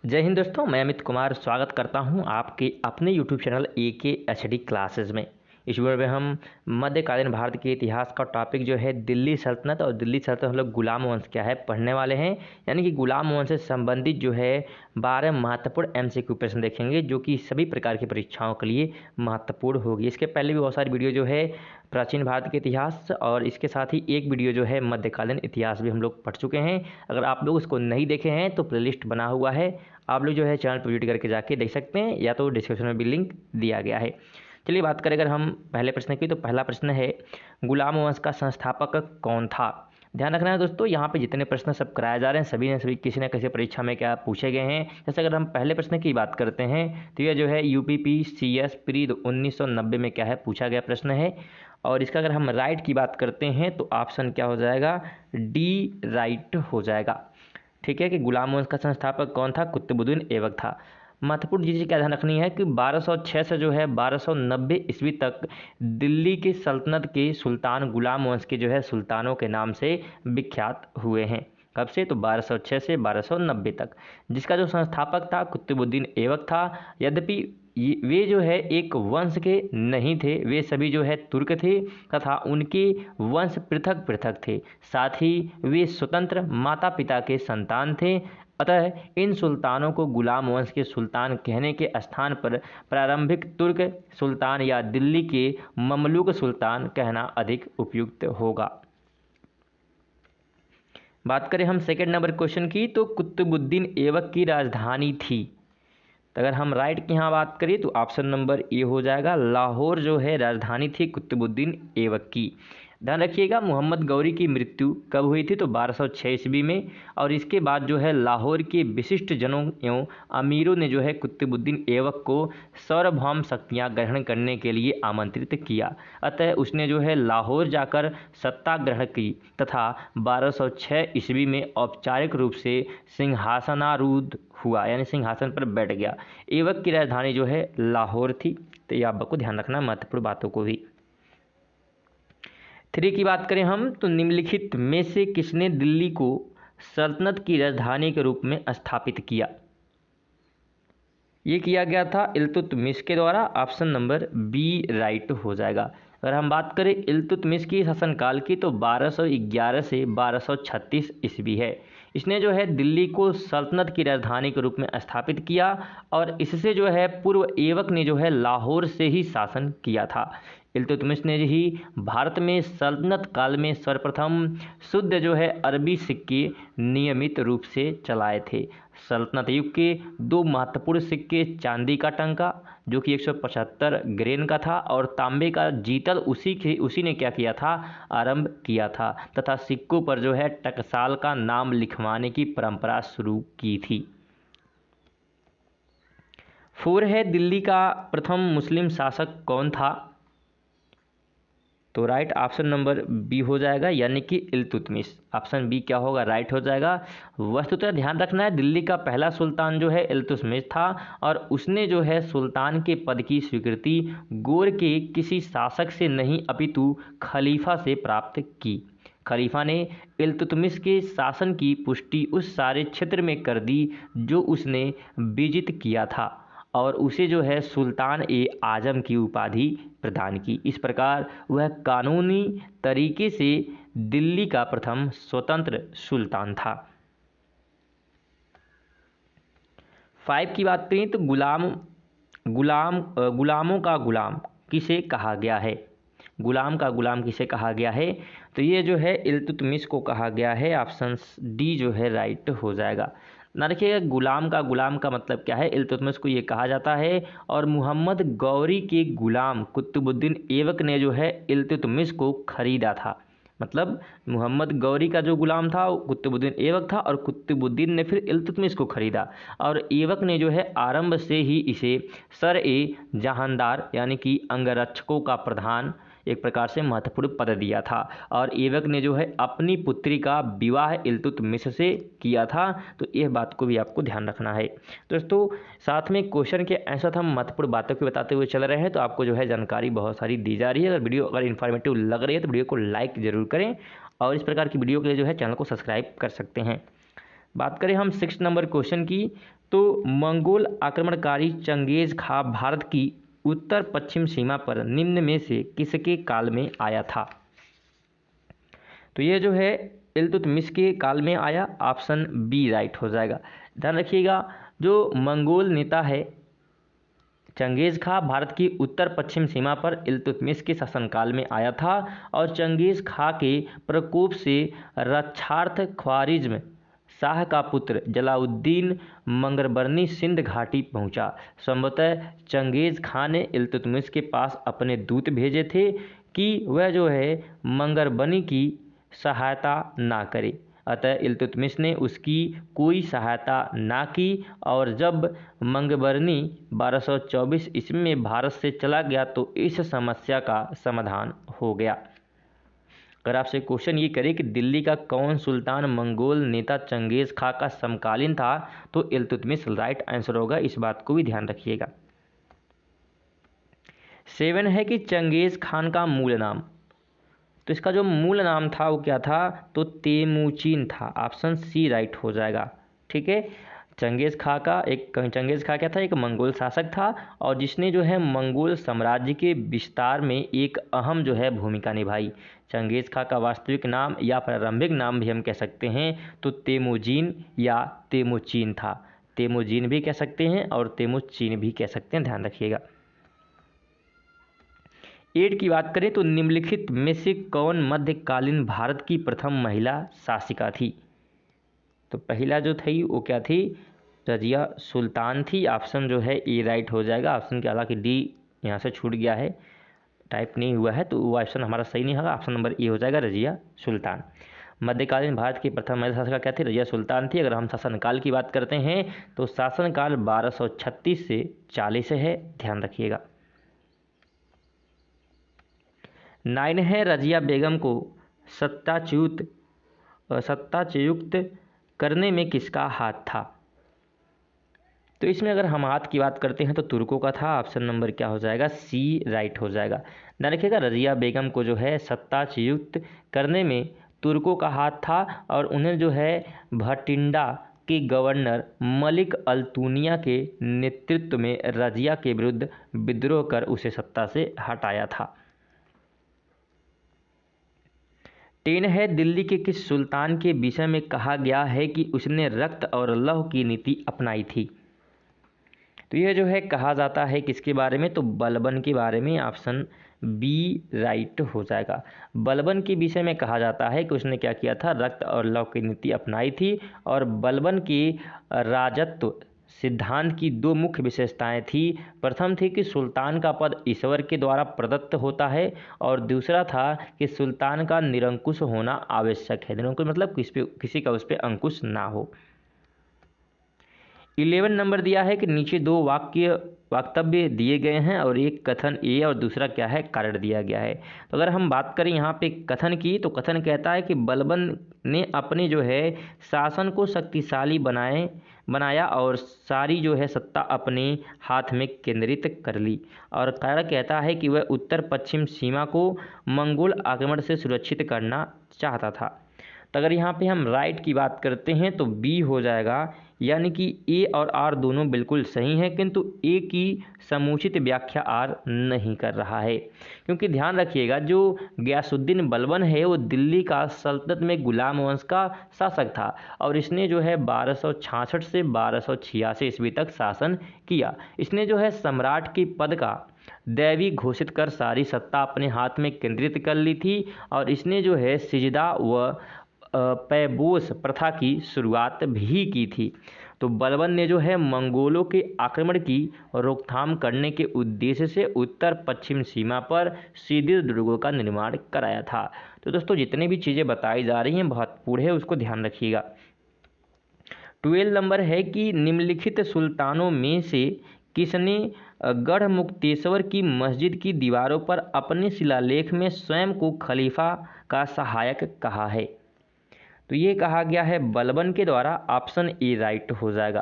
जय हिंद दोस्तों, मैं अमित कुमार स्वागत करता हूं आपके अपने YouTube चैनल AKHD क्लासेस में। इस वीडियो में हम मध्यकालीन भारत के इतिहास का टॉपिक जो है दिल्ली सल्तनत और दिल्ली सल्तनत हम लोग गुलाम वंश क्या है पढ़ने वाले हैं। यानी कि गुलाम वंश से संबंधित जो है 12 महत्वपूर्ण MCQ प्रश्न देखेंगे जो कि सभी प्रकार की परीक्षाओं के लिए महत्वपूर्ण होगी। इसके पहले भी बहुत सारी वीडियो जो है प्राचीन भारत के इतिहास और इसके साथ ही एक वीडियो जो है मध्यकालीन इतिहास भी हम लोग पढ़ चुके हैं। अगर आप लोग उसको नहीं देखे हैं तो प्लेलिस्ट बना हुआ है, आप लोग जो है चैनल पर विजिट करके जाके देख सकते हैं या तो डिस्क्रिप्शन में भी लिंक दिया गया है। चलिए बात करें अगर हम पहले प्रश्न की, तो पहला प्रश्न है गुलाम वंश का संस्थापक कौन था। ध्यान रखना है दोस्तों, यहाँ पे जितने प्रश्न सब कराए जा रहे हैं सभी ने सभी किसी न किसी परीक्षा में क्या पूछे गए हैं। जैसे अगर हम पहले प्रश्न की बात करते हैं तो यह जो है UPPCS प्री 1990 में क्या है पूछा गया प्रश्न है। और इसका अगर हम राइट की बात करते हैं तो ऑप्शन क्या हो जाएगा, डी राइट हो जाएगा। ठीक है कि गुलाम वंश का संस्थापक कौन था, कुतुबुद्दीन ऐबक था। महत्वपूर्ण चीज़ क्या ध्यान रखनी है कि 1206 से जो है 1290 ईस्वी तक दिल्ली की सल्तनत के सुल्तान गुलाम वंश के जो है सुल्तानों के नाम से विख्यात हुए हैं। कब से, तो 1206 से 1290 तक। जिसका जो संस्थापक था कुतुबुद्दीन ऐबक था। यद्यपि वे जो है एक वंश के नहीं थे, वे सभी जो है तुर्क थे तथा उनके वंश पृथक पृथक थे। साथ ही वे स्वतंत्र माता पिता के संतान थे। अतः इन सुल्तानों को गुलाम वंश के सुल्तान कहने के स्थान पर प्रारंभिक तुर्क सुल्तान या दिल्ली के ममलूक सुल्तान कहना अधिक उपयुक्त होगा। बात करें हम सेकंड नंबर क्वेश्चन की, तो कुतुबुद्दीन ऐबक की राजधानी थी। तो अगर हम राइट की यहाँ बात करें तो ऑप्शन नंबर ए हो जाएगा, लाहौर जो है राजधानी थी कुतुबुद्दीन ऐबक की। ध्यान रखिएगा मोहम्मद गौरी की मृत्यु कब हुई थी, तो 1206 ईस्वी में। और इसके बाद जो है लाहौर के विशिष्ट जनों एवं अमीरों ने जो है कुतुबुद्दीन ऐबक को सार्वभौम शक्तियाँ ग्रहण करने के लिए आमंत्रित किया। अतः उसने जो है लाहौर जाकर सत्ता ग्रहण की तथा 1206 ईस्वी में औपचारिक रूप से सिंहासनारूढ़ हुआ, यानी सिंहासन पर बैठ गया। ऐबक की राजधानी जो है लाहौर थी। तो ये आपको ध्यान रखना महत्वपूर्ण बातों को भी। 3 की बात करें हम, तो निम्नलिखित में से किसने दिल्ली को सल्तनत की राजधानी के रूप में स्थापित किया। ये किया गया था इल्तुतमिश के द्वारा। ऑप्शन नंबर बी राइट हो जाएगा। अगर हम बात करें इल्तुतमिश की शासनकाल की, तो 1211 से 1236 ईस्वी है। इसने जो है दिल्ली को सल्तनत की राजधानी के रूप में स्थापित किया और इससे जो है पूर्व ऐबक ने जो है लाहौर से ही शासन किया था। इल्तुतमिश ने ही भारत में सल्तनत काल में सर्वप्रथम शुद्ध जो है अरबी सिक्के नियमित रूप से चलाए थे। सल्तनत युग के 2 महत्वपूर्ण सिक्के, चांदी का टंका जो कि 175 ग्रेन का था और तांबे का जीतल उसी ने क्या किया था, आरंभ किया था तथा सिक्कों पर जो है टकसाल का नाम लिखवाने की परंपरा शुरू की थी। 4 है दिल्ली का प्रथम मुस्लिम शासक कौन था। तो राइट ऑप्शन नंबर बी हो जाएगा, यानी कि इल्तुतमिश। ऑप्शन बी क्या होगा, राइट हो जाएगा। वस्तुतः ध्यान रखना है दिल्ली का पहला सुल्तान जो है इल्तुतमिश था और उसने जो है सुल्तान के पद की स्वीकृति गोर के किसी शासक से नहीं अपितु खलीफा से प्राप्त की। खलीफा ने इल्तुतमिश के शासन की पुष्टि उस सारे क्षेत्र में कर दी जो उसने विजित किया था और उसे जो है सुल्तान ए आजम की उपाधि प्रदान की। इस प्रकार वह कानूनी तरीके से दिल्ली का प्रथम स्वतंत्र सुल्तान था। 5 की बात करें तो गुलामों का गुलाम किसे कहा गया है। गुलाम का गुलाम किसे कहा गया है, तो ये जो है इल्तुतमिश को कहा गया है। ऑप्शन डी जो है राइट हो जाएगा। ना रखिएगा गुलाम का मतलब क्या है, इल्तुतमिश को ये कहा जाता है और मोहम्मद गौरी के गुलाम कुतुबुद्दीन ऐबक ने जो है इल्तुतमिश को खरीदा था। मतलब मोहम्मद गौरी का जो गुलाम था वो कुतुबुद्दीन ऐबक था और कुतुबुद्दीन ने फिर इल्तुतमिश को खरीदा और ऐबक ने जो है आरंभ से ही इसे सर ए जहांदार यानी कि अंगरक्षकों का प्रधान एक प्रकार से महत्वपूर्ण पद दिया था और ऐबक ने जो है अपनी पुत्री का विवाह इल्तुतमिश से किया था। तो यह बात को भी आपको ध्यान रखना है दोस्तों। साथ में क्वेश्चन के आंसर हम महत्वपूर्ण बातों को बताते हुए चल रहे हैं, तो आपको जो है जानकारी बहुत सारी दी जा रही है। अगर वीडियो इन्फॉर्मेटिव लग रही है तो वीडियो को लाइक ज़रूर करें और इस प्रकार की वीडियो के लिए जो है चैनल को सब्सक्राइब कर सकते हैं। बात करें हम 6 नंबर क्वेश्चन की, तो मंगोल आक्रमणकारी चंगेज खां भारत की उत्तर पश्चिम सीमा पर निम्न में से किसके काल में आया था? तो ये जो है इल्तुतमिश के काल में आया, ऑप्शन बी राइट हो जाएगा। ध्यान रखिएगा, जो मंगोल नेता है चंगेज खां भारत की उत्तर पश्चिम सीमा पर इल्तुतमिश के शासनकाल में आया था और चंगेज खां के प्रकोप से रक्षार्थ ख्वारिज्म शाह का पुत्र जलाउद्दीन मंगरबर्नी सिंध घाटी पहुंचा। संभवतः चंगेज खां ने इल्तुतमिश के पास अपने दूत भेजे थे कि वह जो है मंगरबनी की सहायता ना करे, अतः इल्तुतमिश ने उसकी कोई सहायता ना की और जब मंगरबनी 1224 ईस्वी में भारत से चला गया तो इस समस्या का समाधान हो गया। अगर आपसे क्वेश्चन ये करे कि दिल्ली का कौन सुल्तान मंगोल नेता चंगेज खां का समकालीन था, तो इल्तुतमिश राइट आंसर होगा, इस बात को भी ध्यान रखिएगा। 7 है कि चंगेज खान का मूल नाम, तो इसका जो मूल नाम था वो क्या था? तो तेमुचिन था, ऑप्शन सी राइट हो जाएगा। ठीक है, चंगेज खां क्या था? एक मंगोल शासक था और जिसने जो है मंगोल साम्राज्य के विस्तार में एक अहम जो है भूमिका निभाई। चंगेज खां का वास्तविक नाम या प्रारंभिक नाम भी हम कह सकते हैं तो तेमुजिन या तेमुचिन था। तेमुजिन भी कह सकते हैं और तेमुचिन भी कह सकते हैं, ध्यान रखिएगा। 8 की बात करें तो निम्नलिखित में से कौन मध्यकालीन भारत की प्रथम महिला शासिका थी? तो पहला जो थी वो क्या थी? रजिया सुल्तान थी, ऑप्शन जो है ए राइट हो जाएगा। ऑप्शन के हालांकि डी यहाँ से छूट गया है, टाइप नहीं हुआ है, तो वो ऑप्शन हमारा सही नहीं होगा, ऑप्शन नंबर ए हो जाएगा रजिया सुल्तान। मध्यकालीन भारत की प्रथम महिला शासिका क्या थी? रजिया सुल्तान थी। अगर हम शासनकाल की बात करते हैं तो शासनकाल 1236 से 40 है, ध्यान रखिएगा। 9 है रजिया बेगम को सत्ताच्युत करने में किसका हाथ था? तो इसमें अगर हम हाथ की बात करते हैं तो तुर्कों का था, ऑप्शन नंबर क्या हो जाएगा? सी राइट हो जाएगा। ध्यान रखिएगा, रजिया बेगम को जो है सत्ताच्युत करने में तुर्कों का हाथ था और उन्हें जो है भटिंडा के गवर्नर मलिक अल्तुनिया के नेतृत्व में रजिया के विरुद्ध विद्रोह कर उसे सत्ता से हटाया था। 10 है दिल्ली के किस सुल्तान के विषय में कहा गया है कि उसने रक्त और लौह की नीति अपनाई थी? तो यह जो है कहा जाता है किसके बारे में? तो बलबन के बारे में, ऑप्शन बी राइट हो जाएगा। बलबन के विषय में कहा जाता है कि उसने क्या किया था? रक्त और लौह की नीति अपनाई थी। और बलबन के राजत्व सिद्धांत की 2 मुख्य विशेषताएं थी। प्रथम थी कि सुल्तान का पद ईश्वर के द्वारा प्रदत्त होता है और दूसरा था कि सुल्तान का निरंकुश होना आवश्यक है। निरंकुश मतलब किसी का उस पर अंकुश ना हो। 11 नंबर दिया है कि नीचे 2 वक्तव्य दिए गए हैं और एक कथन ए और दूसरा क्या है? कारण दिया गया है। तो अगर हम बात करें यहाँ पे कथन की, तो कथन कहता है कि बलबन ने अपने जो है शासन को शक्तिशाली बनाया और सारी जो है सत्ता अपने हाथ में केंद्रित कर ली। और कारण कहता है कि वह उत्तर पश्चिम सीमा को मंगोल आक्रमण से सुरक्षित करना चाहता था। तो अगर यहाँ पे हम राइट की बात करते हैं तो बी हो जाएगा, यानी कि ए और आर दोनों बिल्कुल सही हैं, किंतु ए की समुचित व्याख्या आर नहीं कर रहा है। क्योंकि ध्यान रखिएगा, जो गयासुद्दीन बलबन है वो दिल्ली का सल्तनत में गुलाम वंश का शासक था और इसने जो है 1266 से 1286 ईस्वी तक शासन किया। इसने जो है सम्राट के पद का दैवी घोषित कर सारी सत्ता अपने हाथ में केंद्रित कर ली थी और इसने जो है सिजदा व पैबोस प्रथा की शुरुआत भी की थी। तो बलबन ने जो है मंगोलों के आक्रमण की रोकथाम करने के उद्देश्य से उत्तर पश्चिम सीमा पर सीधे दुर्गों का निर्माण कराया था। तो दोस्तों जितनी भी चीज़ें बताई जा रही हैं महत्वपूर्ण है, उसको ध्यान रखिएगा। 12 नंबर है कि निम्नलिखित सुल्तानों में से किसने गढ़मुक्तेश्वर की मस्जिद की दीवारों पर अपने शिलालेख में स्वयं को खलीफा का सहायक कहा है? तो ये कहा गया है बलबन के द्वारा, ऑप्शन ए राइट हो जाएगा।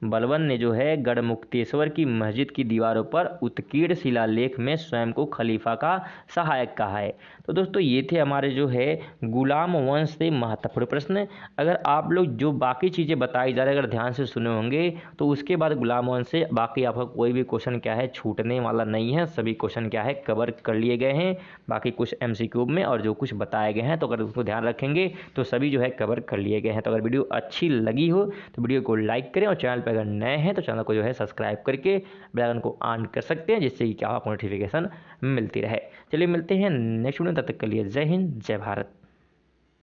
बलबन ने जो है गढ़मुक्तेश्वर की मस्जिद की दीवारों पर उत्कीर्ण शिलालेख में स्वयं को खलीफा का सहायक कहा है। तो दोस्तों ये थे हमारे जो है गुलाम वंश से महत्वपूर्ण प्रश्न। अगर आप लोग जो बाकी चीज़ें बताई जा रही अगर ध्यान से सुने होंगे तो उसके बाद गुलाम वंश से बाकी आपका कोई भी क्वेश्चन क्या है छूटने वाला नहीं है। सभी क्वेश्चन क्या है कवर कर लिए गए हैं, बाकी कुछ MCQ में और जो कुछ बताए गए हैं तो अगर उसको ध्यान रखेंगे तो सभी जो है कवर कर लिए गए हैं। तो अगर वीडियो अच्छी लगी हो तो वीडियो को लाइक करें और चैनल पर अगर नए हैं तो चैनल को जो है सब्सक्राइब करके बेल आइकन को ऑन कर सकते हैं, जिससे कि क्या आपको नोटिफिकेशन मिलती रहे। चलिए मिलते हैं नेक्स्ट वीडियो, तब तक के लिए जय हिंद जय भारत।